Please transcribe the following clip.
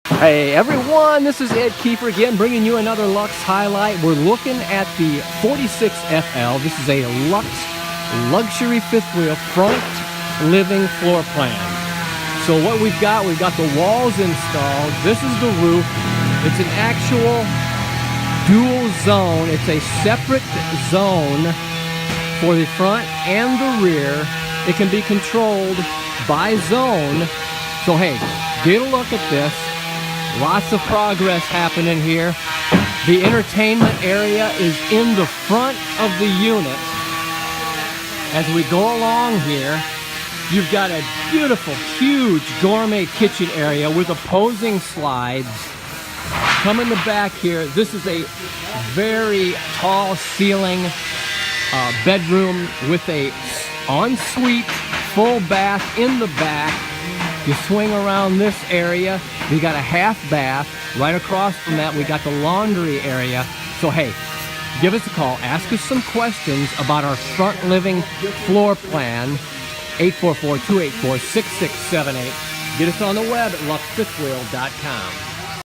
Hey everyone, this is Ed Kiefer again, bringing you another Luxe highlight. We're looking at the 46FL. This is a Luxe luxury fifth wheel front living floor plan. So what we've got the walls installed. This is the roof. It's an actual dual zone. It's a separate zone for the front and the rear. It can be controlled by zone. So hey, get a look at this. Lots of progress happening here. The entertainment area is in the front of the unit. As we go along here, you've got a beautiful, huge gourmet kitchen area with opposing slides. Come in the back here. This is a very tall ceiling bedroom with a ensuite full bath in the back. You swing around this area, we got a half bath. Right across from that, we got the laundry area. So hey, give us a call. Ask us some questions about our front living floor plan. 844-284-6678. Get us on the web at luxefifthwheel.com.